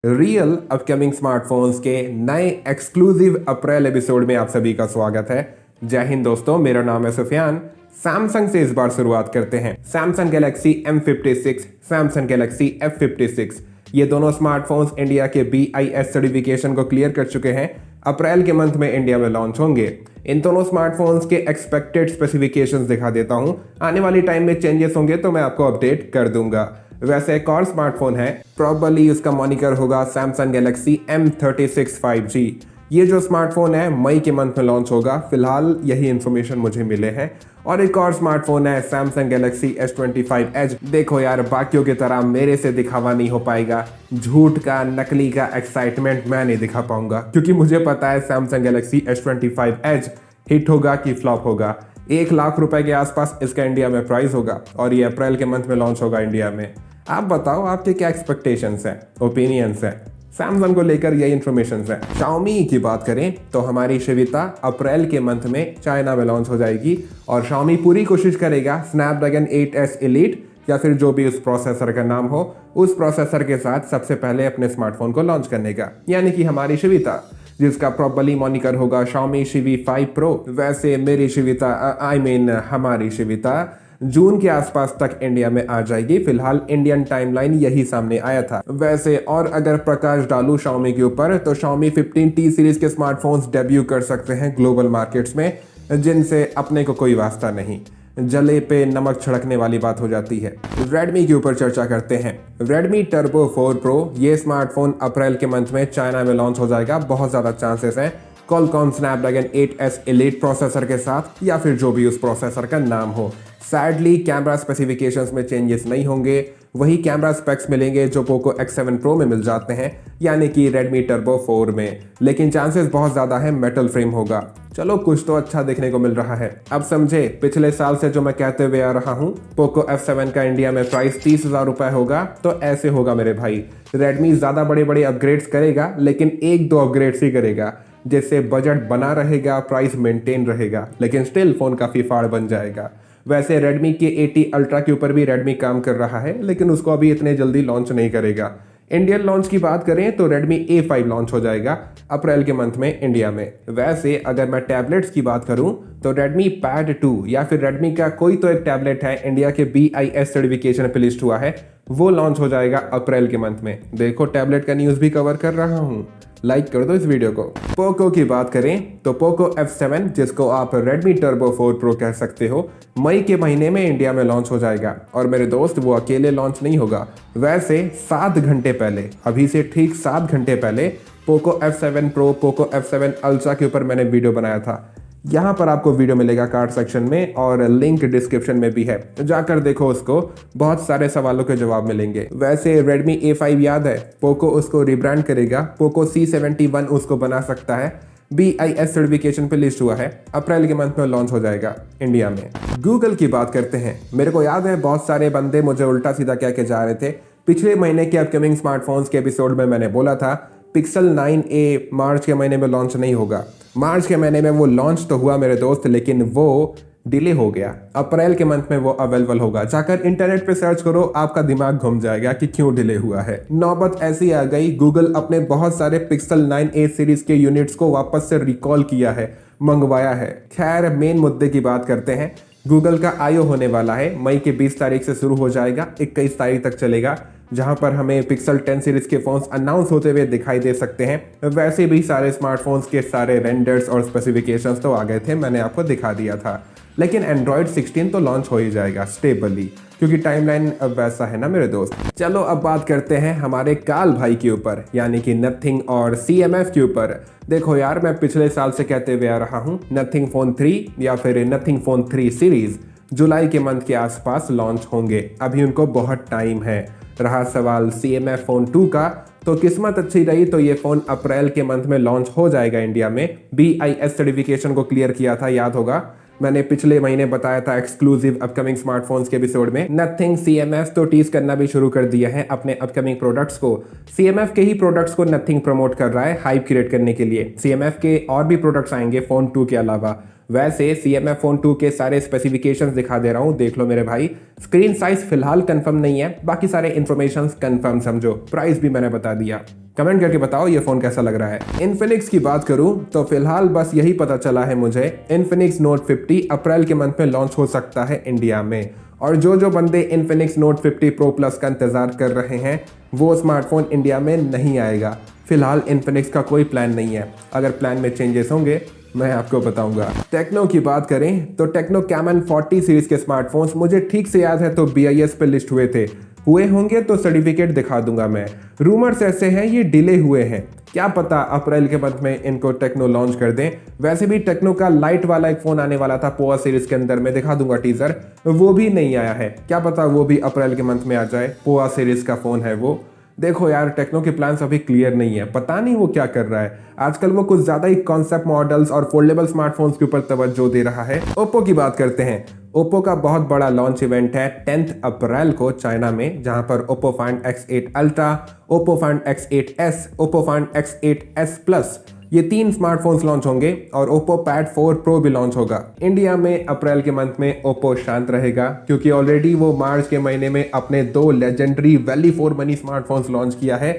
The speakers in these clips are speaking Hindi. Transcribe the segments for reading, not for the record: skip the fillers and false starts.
रियल अपकमिंग स्मार्टफोन्स के नए एक्सक्लूसिव अप्रैल एपिसोड में आप सभी का स्वागत है। जय हिंद दोस्तों, मेरा नाम है सुफियान। सैमसंग से इस बार शुरुआत करते हैं। Samsung Galaxy M56, Samsung Galaxy F56, ये दोनों स्मार्टफोन्स इंडिया के BIS सर्टिफिकेशन को क्लियर कर चुके हैं। अप्रैल के मंथ में इंडिया में लॉन्च होंगे। इन दोनों स्मार्टफोन्स के एक्सपेक्टेड स्पेसिफिकेशंस दिखा देता हूं। आने वाली टाइम में चेंजेस होंगे तो मैं आपको अपडेट कर दूंगा। वैसे एक और स्मार्टफोन है, प्रॉबली उसका मॉनिकर होगा सैमसंग गैलेक्सी M36 5G। ये जो स्मार्टफोन है मई के मंथ में लॉन्च होगा। फिलहाल यही इन्फॉर्मेशन मुझे मिले हैं। और एक और स्मार्टफोन है सैमसंग गैलेक्सी S25 Edge। देखो यार, बाकियों की तरह मेरे से दिखावा नहीं हो पाएगा। झूठ का, नकली का एक्साइटमेंट मैं नहीं दिखा पाऊंगा, क्योंकि मुझे पता है Samsung Galaxy S25 Edge hit होगा कि फ्लॉप होगा। 1 लाख रुपए के आसपास इसका इंडिया में प्राइस होगा और ये अप्रैल के मंथ में लॉन्च होगा इंडिया में। आप बताओ, आपके क्या एक्सपेक्टेशंस हैं, ओपिनियंस हैं सैमसंग को लेकर? यही इन्फॉर्मेशन है। Xiaomi की बात करें तो हमारी शिविता अप्रैल के मंथ में चाइना में लॉन्च हो जाएगी और Xiaomi पूरी कोशिश करेगा स्नैपड्रैगन 8S Elite या फिर जो भी उस प्रोसेसर का नाम हो, उस प्रोसेसर के साथ सबसे पहले अपने स्मार्टफोन को लॉन्च करने का, यानी कि हमारी शिविता, जिसका प्रॉबली मॉनिकर होगा Xiaomi Civi 5 Pro। वैसे मेरी शिविता हमारी शिविता जून के आसपास तक इंडिया में आ जाएगी। फिलहाल इंडियन टाइमलाइन यही सामने आया था। वैसे और अगर प्रकाश डालूं Xiaomi के ऊपर तो Xiaomi 15T सीरीज के स्मार्टफोन्स डेब्यू कर सकते हैं ग्लोबल मार्केट्स में, जिनसे अपने को कोई वास्ता नहीं। जले पे नमक छिड़कने वाली बात हो जाती है। Redmi के ऊपर चर्चा करते हैं। Redmi Turbo 4 Pro, ये स्मार्टफोन अप्रैल के मंथ में चाइना में लॉन्च हो जाएगा। बहुत ज़्यादा चांसेस हैं Qualcomm Snapdragon 8S Elite processor के साथ या फिर जो भी उस प्रोसेसर का नाम हो। सैडली कैमरा स्पेसिफिकेशंस में चेंजेस नहीं होंगे, वही कैमरा स्पेक्स मिलेंगे जो पोको X7 Pro में मिल जाते हैं, यानी कि Redmi Turbo 4 में। लेकिन चांसेस बहुत ज़्यादा है मेटल फ्रेम होगा। चलो, कुछ तो अच्छा देखने को मिल रहा है। अब समझे, पिछले साल से जो मैं कहते हुए आ रहा हूँ, पोको F7 का इंडिया में प्राइस 30,000 रुपये होगा, तो ऐसे होगा मेरे भाई। Redmi ज़्यादा बड़े बड़े अपग्रेड्स करेगा, लेकिन 1-2 अपग्रेड्स ही करेगा, जिससे बजट बना रहेगा, प्राइस मेंटेन रहेगा, लेकिन स्टिल फ़ोन काफ़ी फाड़ बन जाएगा। वैसे Redmi के 80 Ultra के ऊपर भी Redmi काम कर रहा है, लेकिन उसको अभी इतने जल्दी लॉन्च नहीं करेगा। इंडियन लॉन्च की बात करें तो Redmi A5 लॉन्च हो जाएगा अप्रैल के मंथ में इंडिया में। वैसे अगर मैं टैबलेट्स की बात करूं तो Redmi Pad 2 या फिर Redmi का कोई तो एक टैबलेट है इंडिया के BIS सर्टिफिकेशन पे लिस्ट हुआ है, वो लॉन्च हो जाएगा अप्रैल के मंथ में। देखो, टैबलेट का न्यूज़ भी कवर कर रहा हूँ, लाइक कर दो इस वीडियो को। पोको की बात करें तो पोको F7, जिसको आप Redmi Turbo 4 Pro कह सकते हो, मई के महीने में इंडिया में लॉन्च हो जाएगा। और मेरे दोस्त, वो अकेले लॉन्च नहीं होगा। वैसे 7 घंटे पहले, अभी से ठीक 7 घंटे पहले Poco F7 Pro, Poco F7 Ultra के ऊपर मैंने वीडियो बनाया था। यहाँ पर आपको वीडियो मिलेगा कार्ड सेक्शन में और लिंक डिस्क्रिप्शन में भी है, जाकर देखो उसको। बहुत सारे सवालों के जवाब मिलेंगे। वैसे Redmi A5 याद है, पोको उसको रिब्रांड करेगा, पोको C71 उसको बना सकता है। BIS सर्टिफिकेशन पे लिस्ट हुआ है, अप्रैल के मंथ में लॉन्च हो जाएगा इंडिया में। गूगल की बात करते हैं। मेरे को याद है बहुत सारे बंदे मुझे उल्टा सीधा कह के जा रहे थे। पिछले महीने के अपकमिंग स्मार्टफोन्स के एपिसोड में मैंने बोला था Pixel 9a मार्च के महीने में लॉन्च नहीं होगा। मार्च के महीने में वो लॉन्च तो हुआ मेरे दोस्त, लेकिन वो डिले हो गया। अप्रैल के मंथ में वो अवेलेबल होगा। जाकर इंटरनेट पे सर्च करो, आपका दिमाग घूम जाएगा कि क्यों डिले हुआ है। नौबत ऐसी आ गई, गूगल अपने बहुत सारे Pixel 9a सीरीज के यूनिट्स को वापस से रिकॉल किया है, मंगवाया है। खैर, मेन मुद्दे की बात करते हैं। गूगल का I/O होने वाला है, मई के 20 तारीख से शुरू हो जाएगा, 21 तारीख तक चलेगा, जहां पर हमें Pixel 10 सीरीज के फोन्स अनाउंस होते हुए दिखाई दे सकते हैं। वैसे भी सारे स्मार्टफोन्स के सारे रेंडर्स और स्पेसिफिकेशंस तो आ गए थे, मैंने आपको दिखा दिया था। लेकिन Android 16 तो लॉन्च हो ही जाएगा स्टेबली, क्योंकि टाइमलाइन अब वैसा है ना मेरे दोस्त। चलो, अब बात करते हैं हमारे काल भाई के ऊपर, यानी कि नथिंग और CMF के ऊपर। देखो यार, मैं पिछले साल से कहते हुए आ रहा हूँ, नथिंग फोन 3 या फिर नथिंग फोन 3 सीरीज जुलाई के मंथ के आसपास लॉन्च होंगे। अभी उनको बहुत टाइम है। रहा सवाल CMF फोन 2 का, तो किस्मत अच्छी रही तो ये फोन अप्रैल के मंथ में लॉन्च हो जाएगा इंडिया में। BIS सर्टिफिकेशन को क्लियर किया था, याद होगा, मैंने पिछले महीने बताया था एक्सक्लूसिव अपकमिंग स्मार्टफोन्स के एपिसोड में। नथिंग CMF तो टीज करना भी शुरू कर दिया है अपने अपकमिंग प्रोडक्ट्स को। CMF के ही प्रोडक्ट्स को नथिंग प्रमोट कर रहा है हाइप क्रिएट करने के लिए। CMF के और भी प्रोडक्ट्स आएंगे फोन 2 के अलावा। वैसे CMF फोन 2 के सारे स्पेसिफिकेशंस दिखा दे रहा हूँ, देख लो मेरे भाई। स्क्रीन साइज फिलहाल कंफर्म नहीं है, बाकी सारे इन्फॉर्मेशंस कंफर्म समझो। प्राइस भी मैंने बता दिया। कमेंट करके बताओ ये फोन कैसा लग रहा है। इन्फिनिक्स की बात करूं तो फिलहाल बस यही पता चला है मुझे, इन्फिनिक्स नोट 50 अप्रैल के मंथ में लॉन्च हो सकता है इंडिया में। और जो बंदे इन्फिनिक्स नोट 50 प्रो प्लस का इंतजार कर रहे हैं वो स्मार्टफोन इंडिया में नहीं आएगा। फिलहाल इन्फिनिक्स का कोई प्लान नहीं है, अगर प्लान में चेंजेस होंगे मैं आपको बताऊंगा। टेक्नो की बात करें तो टेक्नो कैमन 40 सीरीज के स्मार्टफोन्स मुझे ठीक से याद है तो BIS पे लिस्ट हुए होंगे तो सर्टिफिकेट दिखा दूंगा मैं। रूमर्स ऐसे हैं ये डिले हुए हैं, क्या पता अप्रैल के मंथ में इनको टेक्नो लॉन्च कर दें। वैसे भी टेक्नो का लाइट वाला एक फोन आने वाला था पोआ सीरीज के अंदर, में दिखा दूंगा टीजर, वो भी नहीं आया है। क्या पता वो भी अप्रैल के मंथ में आ जाए, पोआ सीरीज का फोन है वो। देखो यार टेक्नो के प्लान्स अभी क्लियर नहीं है, पता नहीं वो क्या कर रहा है। आजकल वो कुछ ज्यादा ही कॉन्सेप्ट मॉडल्स और फोल्डेबल स्मार्टफोन्स के ऊपर तवज्जो दे रहा है। ओप्पो की बात करते हैं। ओप्पो का बहुत बड़ा लॉन्च इवेंट है 10 अप्रैल को चाइना में, जहां पर Oppo find X8 ultra, Oppo find X8s, Oppo find X8s plus, ये 3 स्मार्टफोन्स लॉन्च होंगे और ओप्पो पैड 4 प्रो भी लॉन्च होगा। इंडिया में अप्रैल के मंथ में ओप्पो शांत रहेगा क्योंकि ऑलरेडी वो मार्च के महीने में अपने 2 legendary value for money smartphones launch किया है,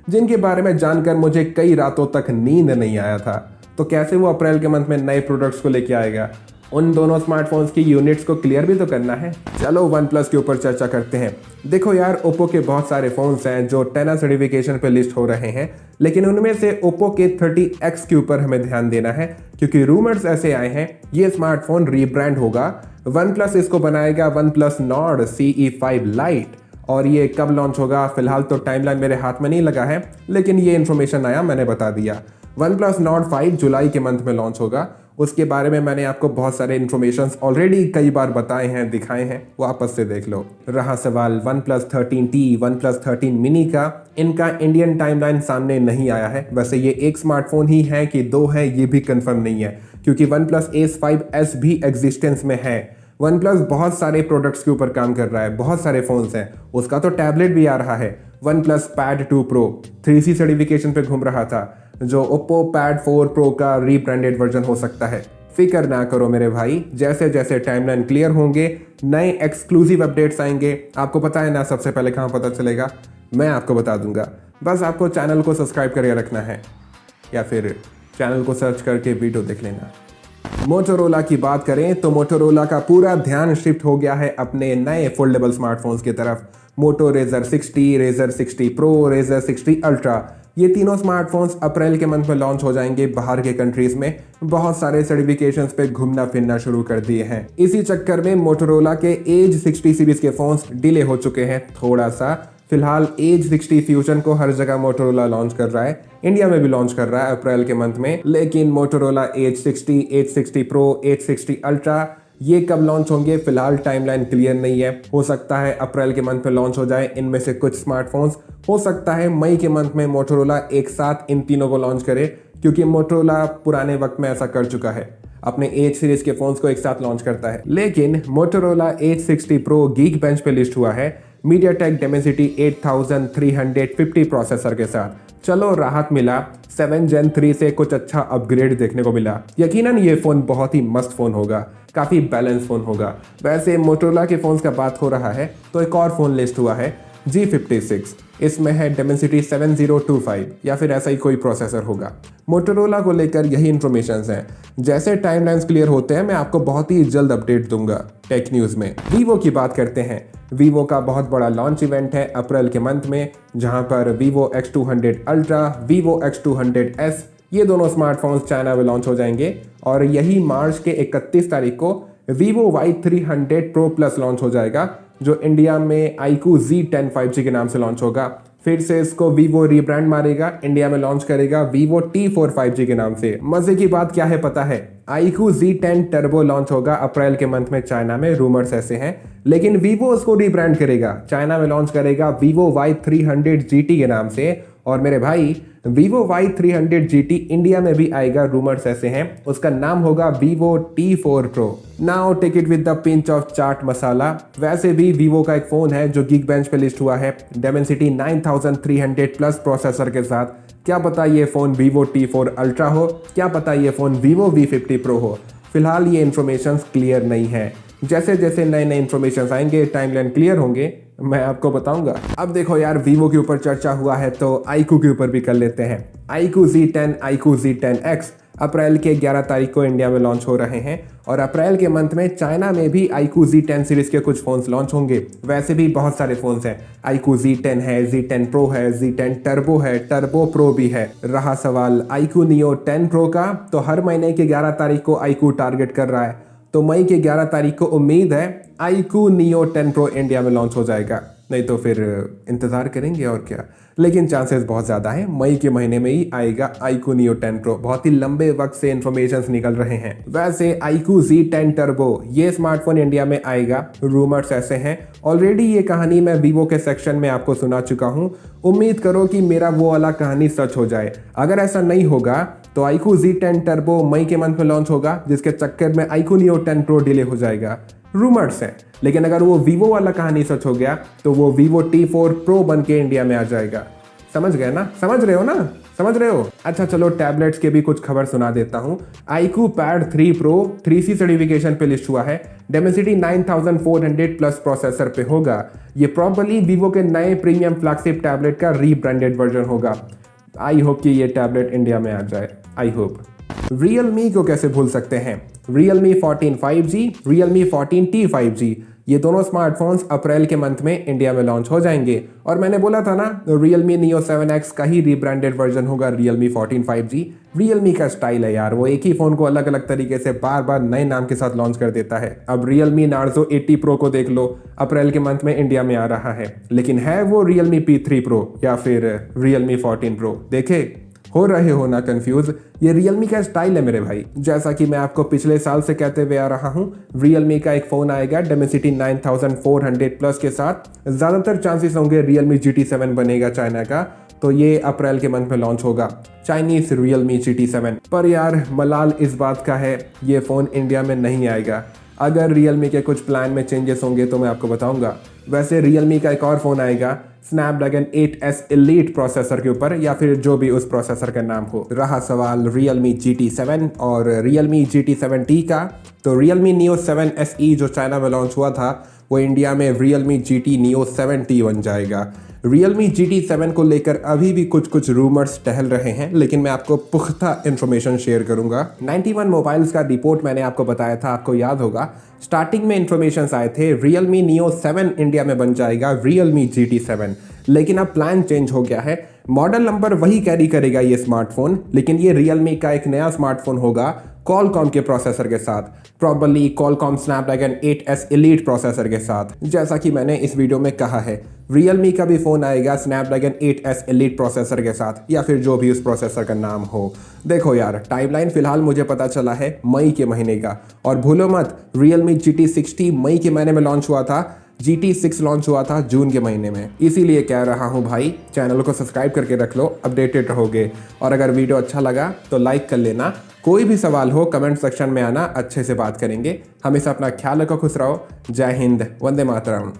जिनके बारे में जानकर मुझे कई रातों तक नींद नहीं आया था। तो कैसे वो अप्रैल के मंथ में नए प्रोडक्ट्स को लेके आएगा? उन दोनों स्मार्टफोन्स की यूनिट्स को क्लियर भी तो करना है। चलो वन प्लस के ऊपर चर्चा करते हैं। देखो यार ओप्पो के बहुत सारे फोन्स हैं जो 10 सर्टिफिकेशन पे लिस्ट हो रहे हैं, लेकिन उनमें से ओप्पो के 30X के ऊपर हमें ध्यान देना है क्योंकि रूमर्स ऐसे आए हैं ये स्मार्टफोन रीब्रांड होगा। वन प्लस इसको बनाएगा one plus Nord CE5 light, और ये कब लॉन्च होगा फिलहाल तो टाइमलाइन मेरे हाथ में नहीं लगा है, लेकिन ये इन्फॉर्मेशन आया मैंने बता दिया। वन प्लस नॉर्ड 5 जुलाई के मंथ में लॉन्च होगा। उसके बारे में मैंने आपको बहुत सारे इन्फॉर्मेशन ऑलरेडी कई बार बताए हैं, दिखाए हैं, वापस से देख लो। रहा सवाल one plus 13T, one plus 13 mini का, इनका इंडियन टाइमलाइन सामने नहीं आया है। वैसे ये एक स्मार्टफोन ही है कि 2 है ये भी कंफर्म नहीं है, क्योंकि वन प्लस Ace 5s भी एग्जिस्टेंस में है। वन प्लस बहुत सारे प्रोडक्ट्स के ऊपर काम कर रहा है, बहुत सारे फोन्स हैं, उसका तो टैबलेट भी आ रहा है। One plus pad 2 pro 3C certification पे घूम रहा था, जो ओप्पो पैड 4 प्रो का रीब्रांडेड वर्जन हो सकता है। फिक्र ना करो मेरे भाई, जैसे जैसे टाइमलाइन क्लियर होंगे नए एक्सक्लूसिव अपडेट्स आएंगे। आपको पता है ना सबसे पहले कहाँ पता चलेगा? मैं आपको बता दूंगा। बस आपको चैनल को सब्सक्राइब करके रखना है या फिर चैनल को सर्च करके वीडियो देख लेना। मोटोरोला की बात करें तो मोटोरोला का पूरा ध्यान शिफ्ट हो गया है अपने नए फोल्डेबल स्मार्टफोन्स की तरफ। Moto Razr 60, Razr 60 pro, Razr 60 ultra, ये तीनों स्मार्टफोन्स अप्रैल के मंथ में लॉन्च हो जाएंगे बाहर के कंट्रीज में। बहुत सारे सर्टिफिकेशंस पे घूमना फिरना शुरू कर दिए हैं। इसी चक्कर में मोटोरोला के एज 60 सीरीज के फोन्स डिले हो चुके हैं थोड़ा सा। फिलहाल एज 60 फ्यूजन को हर जगह मोटोरोला लॉन्च कर रहा है, इंडिया में भी लॉन्च कर रहा है अप्रैल के मंथ में, लेकिन Motorola Edge 60, Edge 60 pro, Edge 60 ultra ये कब लॉन्च होंगे फिलहाल टाइमलाइन क्लियर नहीं है। हो सकता है अप्रैल के मंथ में लॉन्च हो जाए इनमें से कुछ स्मार्टफोन्स, हो सकता है मई के मंथ में मोटोरोला एक साथ इन तीनों को लॉन्च करे, क्योंकि मोटोरोला पुराने वक्त में ऐसा कर चुका है, अपने एज सीरीज के फोन्स को एक साथ लॉन्च करता है। लेकिन Motorola Edge 60 Pro Geekbench पे लिस्ट हुआ है मीडियाटेक डेमेंसिटी 8350 प्रोसेसर के साथ। चलो राहत मिला, 7 Gen 3 से कुछ अच्छा अपग्रेड देखने को मिला। यकीनन ये फोन बहुत ही मस्त फोन होगा, काफी बैलेंस फोन होगा। वैसे मोटोरोला के फोन्स का बात हो रहा है तो एक और फोन लिस्ट हुआ है G56, इसमें है डेमेंसिटी 7025 या फिर ऐसा ही कोई प्रोसेसर होगा। मोटोरोला को लेकर यही इन्फॉर्मेशन हैं। जैसे टाइमलाइंस क्लियर होते हैं मैं आपको बहुत ही जल्द अपडेट दूंगा टेक न्यूज़ में। वीवो की बात करते हैं। वीवो का बहुत बड़ा लॉन्च इवेंट है अप्रैल के मंथ में, जहां पर Vivo X200 ultra, Vivo X200s ये दोनों स्मार्टफोन्स चाइना में लॉन्च हो जाएंगे। और यही मार्च के 31 तारीख को Vivo Y300 pro plus launch हो जाएगा, जो इंडिया में iQOO Z10 5G के नाम से लॉन्च होगा। फिर से इसको वीवो रीब्रांड मारेगा, इंडिया में लॉन्च करेगा वीवो T4 5G के नाम से। मजे की बात क्या है पता है? iQOO Z10 टर्बो लॉन्च होगा अप्रैल के मंथ में चाइना में, रूमर्स ऐसे हैं, लेकिन वीवो उसको रीब्रांड करेगा, चाइना में लॉन्च करेगा वीवो Y300 GT के नाम से। और मेरे भाई वीवो Y300 GT इंडिया में भी आएगा, रूमर्स ऐसे हैं, उसका नाम होगा vivo T4 Pro। Now take it with the pinch of chaat masala. वैसे भी वीवो का एक फोन है जो गीक बेंच पे लिस्ट हुआ है डेमेंसिटी 9300 प्लस प्रोसेसर के साथ। क्या पता ये फोन वीवो T4 अल्ट्रा हो, क्या पता ये फोन वीवो V50 Pro हो। फिलहाल ये इन्फॉर्मेशन क्लियर नहीं है। जैसे जैसे नए नए इन्फॉर्मेशन आएंगे, टाइमलाइन क्लियर होंगे, मैं आपको बताऊंगा। अब देखो यार, वीवो के ऊपर चर्चा हुआ है तो iQOO के ऊपर भी कर लेते हैं। iQOO Z10, iQOO Z10X अप्रैल के 11 तारीख को इंडिया में लॉन्च हो रहे हैं और अप्रैल के मंथ में चाइना में भी iQOO Z10 सीरीज के कुछ फ़ोन्स लॉन्च होंगे। वैसे भी बहुत सारे फ़ोन्स हैं, iQOO Z10 है, Z10 Pro है, Z10 Turbo है, Turbo Pro भी है। रहा सवाल iQOO Neo 10 Pro का, तो हर महीने की 11 तारीख को iQOO टारगेट कर रहा है, तो मई के 11 तारीख को उम्मीद है iQOO Neo 10 Pro इंडिया में लॉन्च हो जाएगा। नहीं तो फिर इंतज़ार करेंगे और क्या, लेकिन चांसेस बहुत ज़्यादा हैं मई के महीने में ही आएगा iQOO Neo 10 Pro। बहुत ही लंबे वक्त से इन्फॉर्मेशंस निकल रहे हैं। वैसे iQOO Z10 Turbo ये स्मार्टफोन इंडिया में आएगा, रूमर्स ऐसे हैं। ऑलरेडी ये कहानी मैं वीवो के सेक्शन में आपको सुना चुका हूँ। उम्मीद करो कि मेरा वो वाला कहानी सच हो जाए। अगर ऐसा नहीं होगा तो iQOO Z10 Turbo मई के मंथ में लॉन्च होगा, जिसके चक्कर में iQOO Neo 10 Pro डिले हो जाएगा। रूमर्स हैं, लेकिन अगर वो वीवो वाला कहानी सच हो गया तो वो Vivo T4 Pro बन के इंडिया में आ जाएगा। समझ गए ना? समझ रहे हो ना? समझ रहे हो? अच्छा चलो, टैबलेट्स के भी कुछ खबर सुना देता हूँ। iQOO Pad 3 Pro 3C certification पे लिस्ट हुआ है। Dimensity 9400 प्लस प्रोसेसर पे होगा। ये प्रॉपर्ली वीवो के नए प्रीमियम फ्लैगशिप टैबलेट का रीब्रांडेड वर्जन होगा। आई होप कि ये टैबलेट इंडिया में आ जाए, आई होप। Realme को कैसे भूल सकते हैं? Realme 14 5G, Realme 14T 5G, ये दोनों स्मार्टफोन्स अप्रैल के मंथ में इंडिया में लॉन्च हो जाएंगे। और मैंने बोला था ना, Realme Neo 7X का ही रीब्रांडेड वर्जन होगा Realme 14 5G। Realme का स्टाइल है यार, वो एक ही फ़ोन को अलग अलग तरीके से बार बार नए नाम के साथ लॉन्च कर देता है। अब Realme Narzo 80 Pro को देख लो, अप्रैल के मंथ में इंडिया में आ रहा है, लेकिन है वो Realme P3 Pro या फिर Realme 14 Pro। देखे, हो रहे हो ना कंफ्यूज? ये Realme का स्टाइल है मेरे भाई। जैसा कि मैं आपको पिछले साल से कहते हुए आ रहा हूँ, Realme का एक फ़ोन आएगा Dimensity 9400 प्लस के साथ। ज़्यादातर चांसेस होंगे Realme GT7 बनेगा चाइना का, तो ये अप्रैल के मंथ में लॉन्च होगा, चाइनीज Realme GT7। पर यार मलाल इस बात का है, ये फ़ोन इंडिया में नहीं आएगा। अगर Realme के कुछ प्लान में चेंजेस होंगे तो मैं आपको बताऊंगा। वैसे Realme का एक और फ़ोन आएगा Snapdragon 8S Elite प्रोसेसर के ऊपर, या फिर जो भी उस प्रोसेसर का नाम हो। रहा सवाल Realme GT7 और Realme GT7T का, तो Realme Neo 7 SE जो चाइना में लॉन्च हुआ था, वो इंडिया में Realme GT Neo 7T बन जाएगा। Realme GT7 को लेकर अभी भी कुछ रूमर्स टहल रहे हैं, लेकिन मैं आपको पुख्ता इन्फॉर्मेशन शेयर करूंगा। 91 मोबाइल्स का रिपोर्ट मैंने आपको बताया था, आपको याद होगा। स्टार्टिंग में इन्फॉर्मेशन आए थे Realme Neo 7 इंडिया में बन जाएगा Realme GT7, लेकिन अब प्लान चेंज हो गया है। मॉडल नंबर वही कैरी करेगा ये स्मार्टफोन, लेकिन ये Realme का एक नया स्मार्टफोन होगा Qualcomm के प्रोसेसर के साथ, probably Qualcomm Snapdragon 8S Elite processor के साथ। जैसा कि मैंने इस वीडियो में कहा है, Realme का भी फ़ोन आएगा Snapdragon 8S Elite प्रोसेसर के साथ, या फिर जो भी उस प्रोसेसर का नाम हो। देखो यार, टाइमलाइन फिलहाल मुझे पता चला है मई के महीने का, और भूलो मत Realme GT60 मई के महीने में लॉन्च हुआ था, GT6 लॉन्च हुआ था जून के महीने में। इसीलिए कह रहा हूँ भाई, चैनल को सब्सक्राइब करके रख लो, अपडेटेड रहोगे। और अगर वीडियो अच्छा लगा तो लाइक कर लेना। कोई भी सवाल हो कमेंट सेक्शन में आना, अच्छे से बात करेंगे। हमेशा अपना ख्याल रखो, खुश रहो। जय हिंद, वंदे मातरम।